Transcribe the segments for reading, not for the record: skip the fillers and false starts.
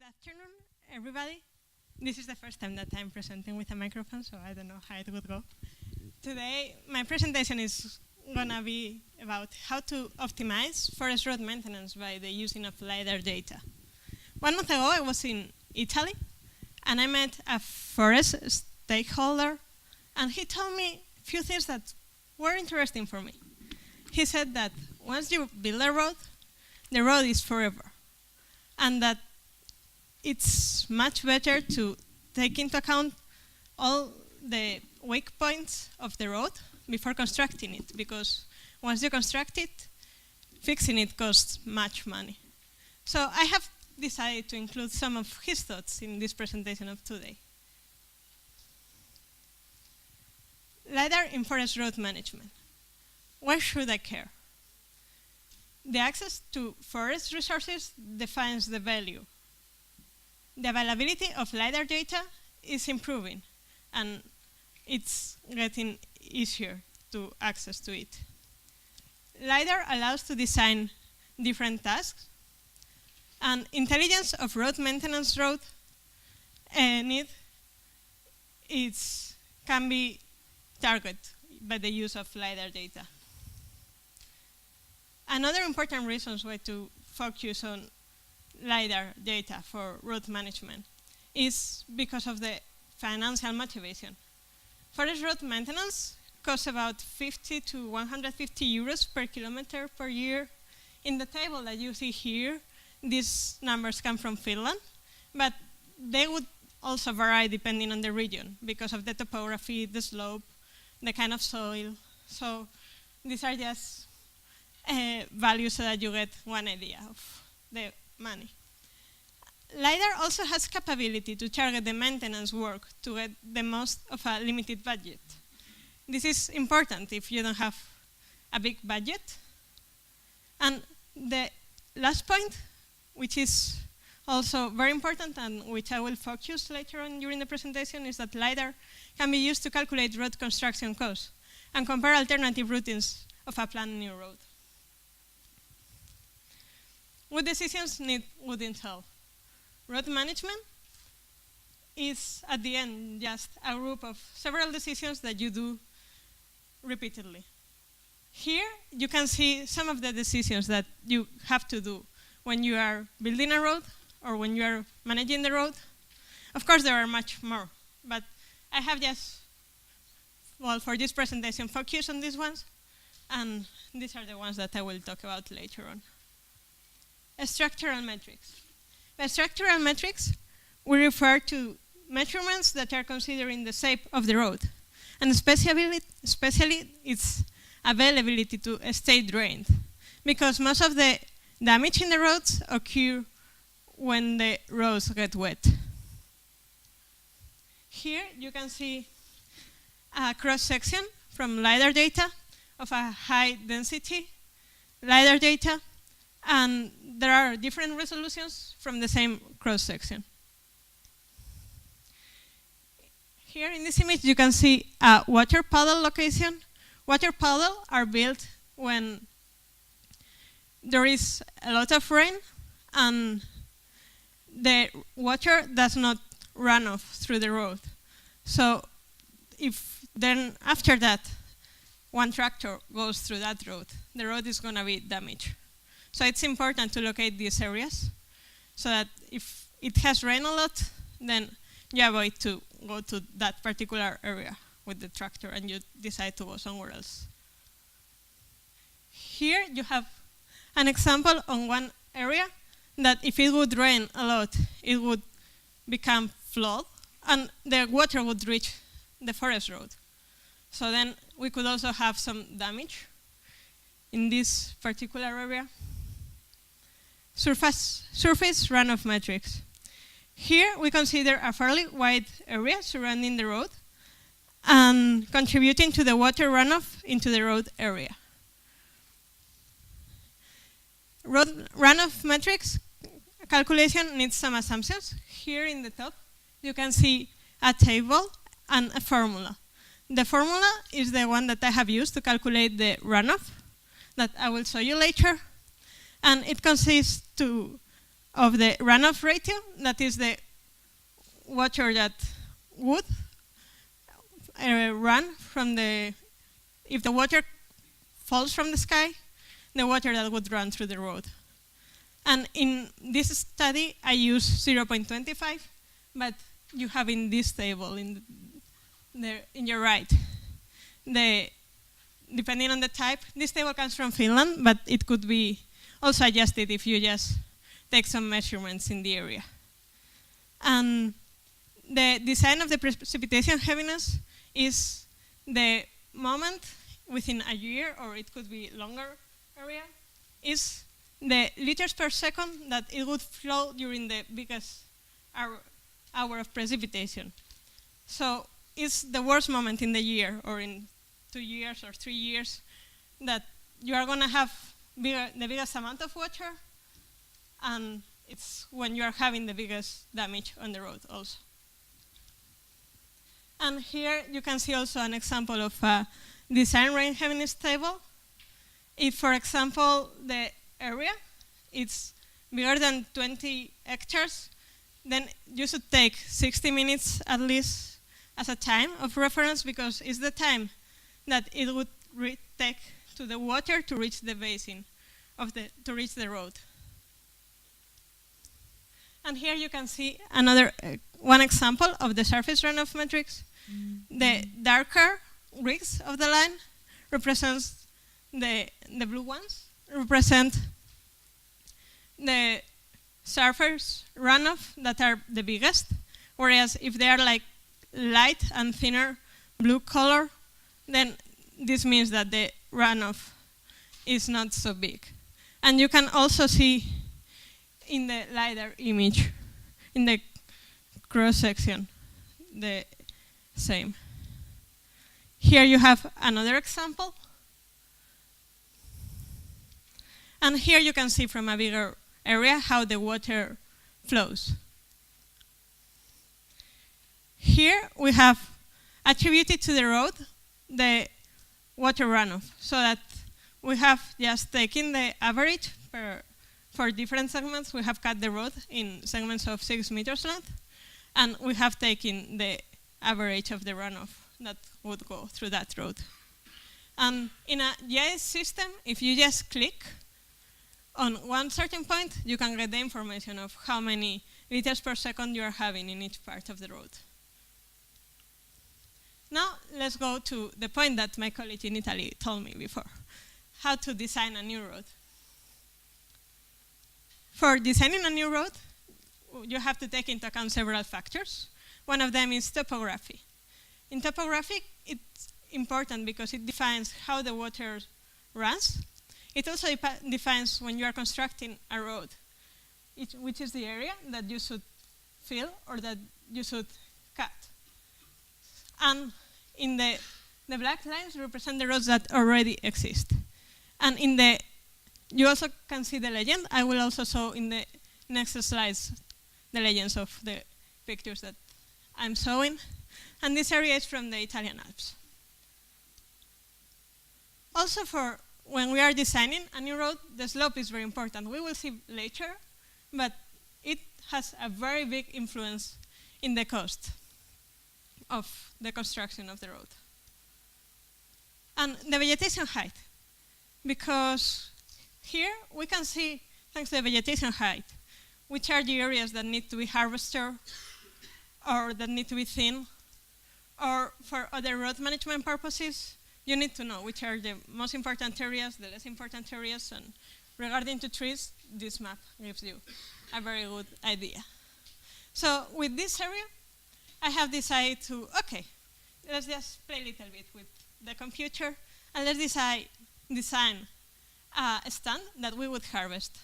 Good afternoon, everybody. This is the first time that I'm presenting with a microphone, so I don't know how it would go. Today, my presentation is going to be about how to optimize forest road maintenance by the using of Lidar data. 1 month ago, I was in Italy, and I met a forest stakeholder, and he told me a few things that were interesting for me. He said that once you build a road, the road is forever, and that it's much better to take into account all the weak points of the road before constructing it, because once you construct it, fixing it costs much money. So I have decided to include some of his thoughts in this presentation of today. Lidar in forest road management. Why should I care? The access to forest resources defines the value. The availability of Lidar data is improving, and it's getting easier to access to it. Lidar allows to design different tasks, and intelligence of road maintenance need can be targeted by the use of Lidar data. Another important reason why to focus on Lidar data for road management is because of the financial motivation. Forest road maintenance costs about 50 to 150 euros per kilometer per year. In the table that you see here, these numbers come from Finland, but they would also vary depending on the region because of the topography, the slope, the kind of soil. So these are just values so that you get one idea of the money. Lidar also has capability to target the maintenance work to get the most of a limited budget. This is important if you don't have a big budget. And the last point, which is also very important and which I will focus later on during the presentation, is that Lidar can be used to calculate road construction costs and compare alternative routines of a planned new road. Good decisions need good intel. Road management is, at the end, just a group of several decisions that you do repeatedly. Here, you can see some of the decisions that you have to do when you are building a road or when you are managing the road. Of course, there are much more, but I have just, for this presentation, focused on these ones, and these are the ones that I will talk about later on. Structural metrics. By structural metrics, we refer to measurements that are considering the shape of the road, and especially its availability to stay drained, because most of the damage in the roads occur when the roads get wet. Here you can see a cross-section from Lidar data of a high-density Lidar data, and there are different resolutions from the same cross-section. Here in this image, you can see a water puddle location. Water puddles are built when there is a lot of rain and the water does not run off through the road. So if then after that, one tractor goes through that road, the road is going to be damaged. So it's important to locate these areas so that if it has rained a lot, then you avoid to go to that particular area with the tractor and you decide to go somewhere else. Here you have an example on one area that if it would rain a lot, it would become flood and the water would reach the forest road. So then we could also have some damage in this particular area. Surface runoff metrics. Here we consider a fairly wide area surrounding the road and contributing to the water runoff into the road area. Road runoff metrics calculation needs some assumptions. Here in the top, you can see a table and a formula. The formula is the one that I have used to calculate the runoff that I will show you later. And it consists to of the runoff ratio, that is the water that would run from the, if the water falls from the sky, the water that would run through the road. And in this study, I use 0.25, but you have in this table, in your right, depending on the type, this table comes from Finland, but it could be also adjusted if you just take some measurements in the area. And the design of the precipitation heaviness is the moment within a year, or it could be longer area, is the liters per second that it would flow during the biggest hour of precipitation. So it's the worst moment in the year, or in 2 years or 3 years, that you are going to have the biggest amount of water, and it's when you are having the biggest damage on the road also. And here you can see also an example of a design rain heaviness table. If, for example, the area is bigger than 20 hectares, then you should take 60 minutes at least as a time of reference, because it's the time that it would take to the water to reach the basin, to reach the road. And here you can see another one example of the surface runoff metrics. The darker rigs of the line represents the blue ones, represent the surface runoff that are the biggest, whereas if they are like light and thinner blue color, then this means that the runoff is not so big. And you can also see in the Lidar image, in the cross-section, the same. Here you have another example. And here you can see from a bigger area how the water flows. Here we have attributed to the road the water runoff, so that we have just taken the average for different segments. We have cut the road in segments of 6 meters length, and we have taken the average of the runoff that would go through that road. And in a GIS system, if you just click on one certain point, you can get the information of how many liters per second you are having in each part of the road. Now, let's go to the point that my colleague in Italy told me before, how to design a new road. For designing a new road, you have to take into account several factors. One of them is topography. In topography, it's important because it defines how the water runs. It also defines, when you are constructing a road, which is the area that you should fill or that you should cut. And in the black lines represent the roads that already exist. And you also can see the legend. I will also show in the next slides the legends of the pictures that I'm showing. And this area is from the Italian Alps. Also, for when we are designing a new road, the slope is very important. We will see later, but it has a very big influence in the cost of the construction of the road. And the vegetation height, because here we can see, thanks to the vegetation height, which are the areas that need to be harvested or that need to be thinned, or for other road management purposes, you need to know which are the most important areas, the less important areas, and regarding to trees, this map gives you a very good idea. So with this area, I have decided to, okay, let's just play a little bit with the computer, and let's design a stand that we would harvest.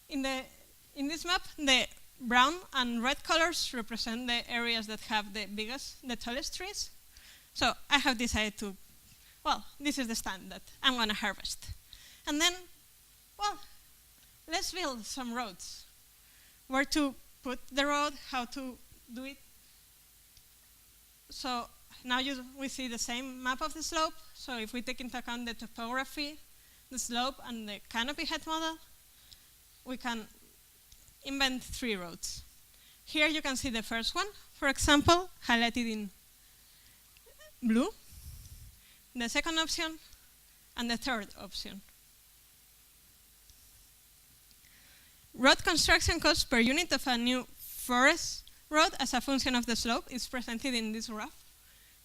In this map, the brown and red colors represent the areas that have the tallest trees. So I have decided to, well, this is the stand that I'm going to harvest. And then, well, let's build some roads. Where to put the road, how to do it. So now we see the same map of the slope. So if we take into account the topography, the slope, and the canopy height model, we can invent 3 roads. Here you can see the first one, for example, highlighted in blue, the second option, and the third option. Road construction cost per unit of a new forest road as a function of the slope is presented in this graph.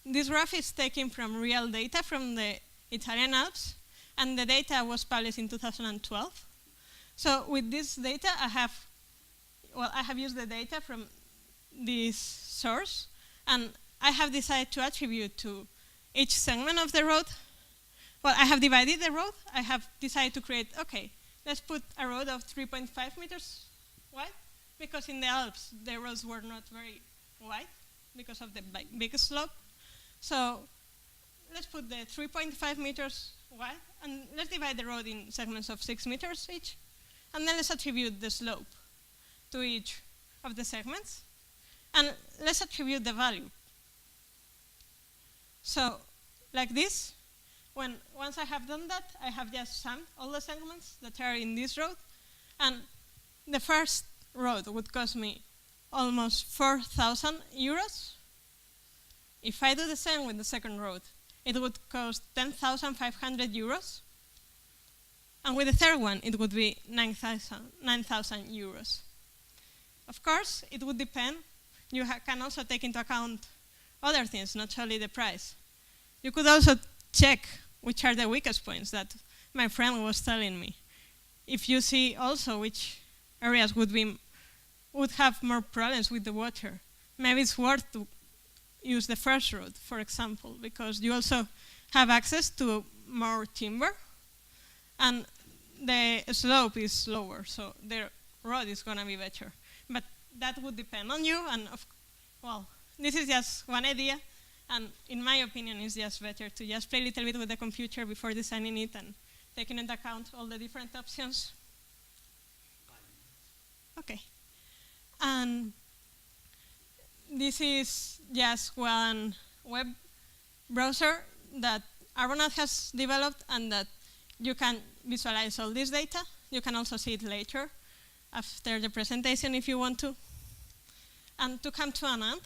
This graph is taken from real data from the Italian Alps, and the data was published in 2012. So with this data, I have used the data from this source, and I have decided to attribute to each segment of the road. Well, I have divided the road. I have decided to create, okay, let's put a road of 3.5 meters wide, because in the Alps, the roads were not very wide because of the big slope. So let's put the 3.5 meters wide, and let's divide the road in segments of 6 meters each. And then let's attribute the slope to each of the segments. And let's attribute the value. So like this, once I have done that, I have just summed all the segments that are in this road. And the first road would cost me almost 4,000 euros. If I do the same with the second road, it would cost 10,500 euros. And with the third one, it would be 9,000 euros. Of course, it would depend. You can also take into account other things, not only the price. You could also check which are the weakest points that my friend was telling me. If you see also which areas would have more problems with the water, maybe it's worth to use the first road, for example, because you also have access to more timber, and the slope is lower, so the road is going to be better. But that would depend on you, and well, this is just one idea, and in my opinion, it's just better to just play a little bit with the computer before designing it and taking into account all the different options. Okay. And this is just one web browser that Runoff has developed, and that you can visualize all this data. You can also see it later after the presentation if you want to. And to come to an end,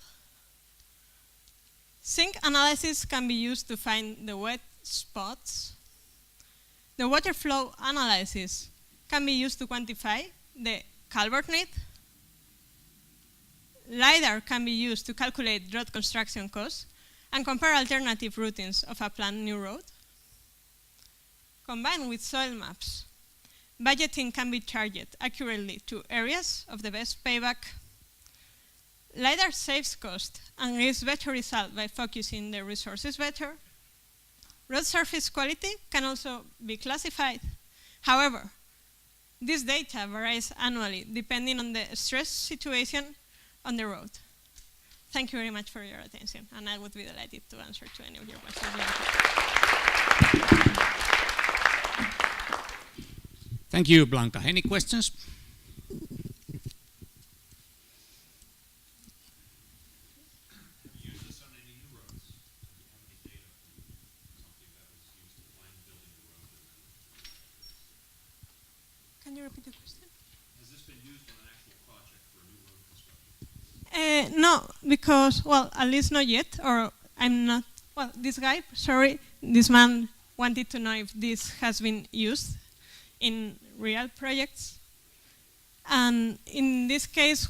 sink analysis can be used to find the wet spots. The water flow analysis can be used to quantify the culvert need. Lidar can be used to calculate road construction costs and compare alternative routings of a planned new road. Combined with soil maps, budgeting can be targeted accurately to areas of the best payback. Lidar saves cost and gives better result by focusing the resources better. Road surface quality can also be classified. However, this data varies annually depending on the stress situation on the road. Thank you very much for your attention, and I would be delighted to answer to any of your questions. Thank you, Blanca. Any questions? Can you repeat the question? Has this been used on an actual project for a new road construction? No, because, well, at least not yet, or I'm not, well, this guy, sorry, this man wanted to know if this has been used in real projects. And in this case,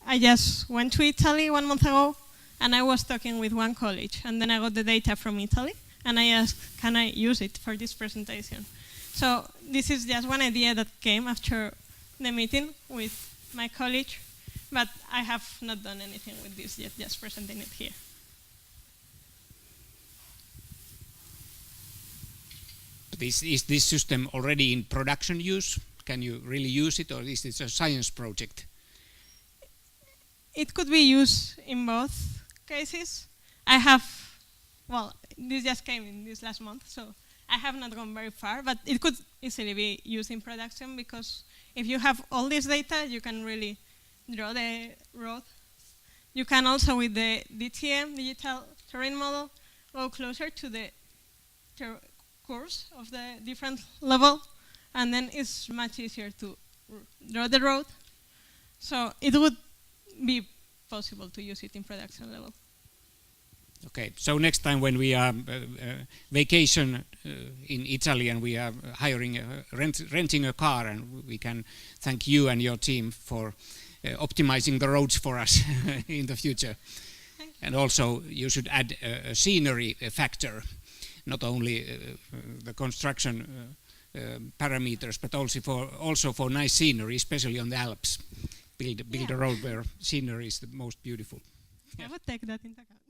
I just went to Italy 1 month ago, and I was talking with one college, and then I got the data from Italy, and I asked, can I use it for this presentation? So this is just one idea that came after the meeting with my college, but I have not done anything with this yet, just presenting it here. Is this system already in production use? Can you really use it, or is it a science project? It could be used in both cases. I have, well, this just came in this last month, so I have not gone very far, but it could easily be used in production, because if you have all this data, you can really draw the road. You can also, with the DTM, digital terrain model, go closer to the course of the different level, and then it's much easier to draw the road So it would be possible to use it in production level. Okay, so next time when we are vacation in Italy and we are hiring, renting a car, and we can thank you and your team for optimizing the roads for us in the future. And also you should add a scenery factor, not only the construction parameters, but also for nice scenery, especially on the Alps. Build a road where scenery is the most beautiful. I would take that into account.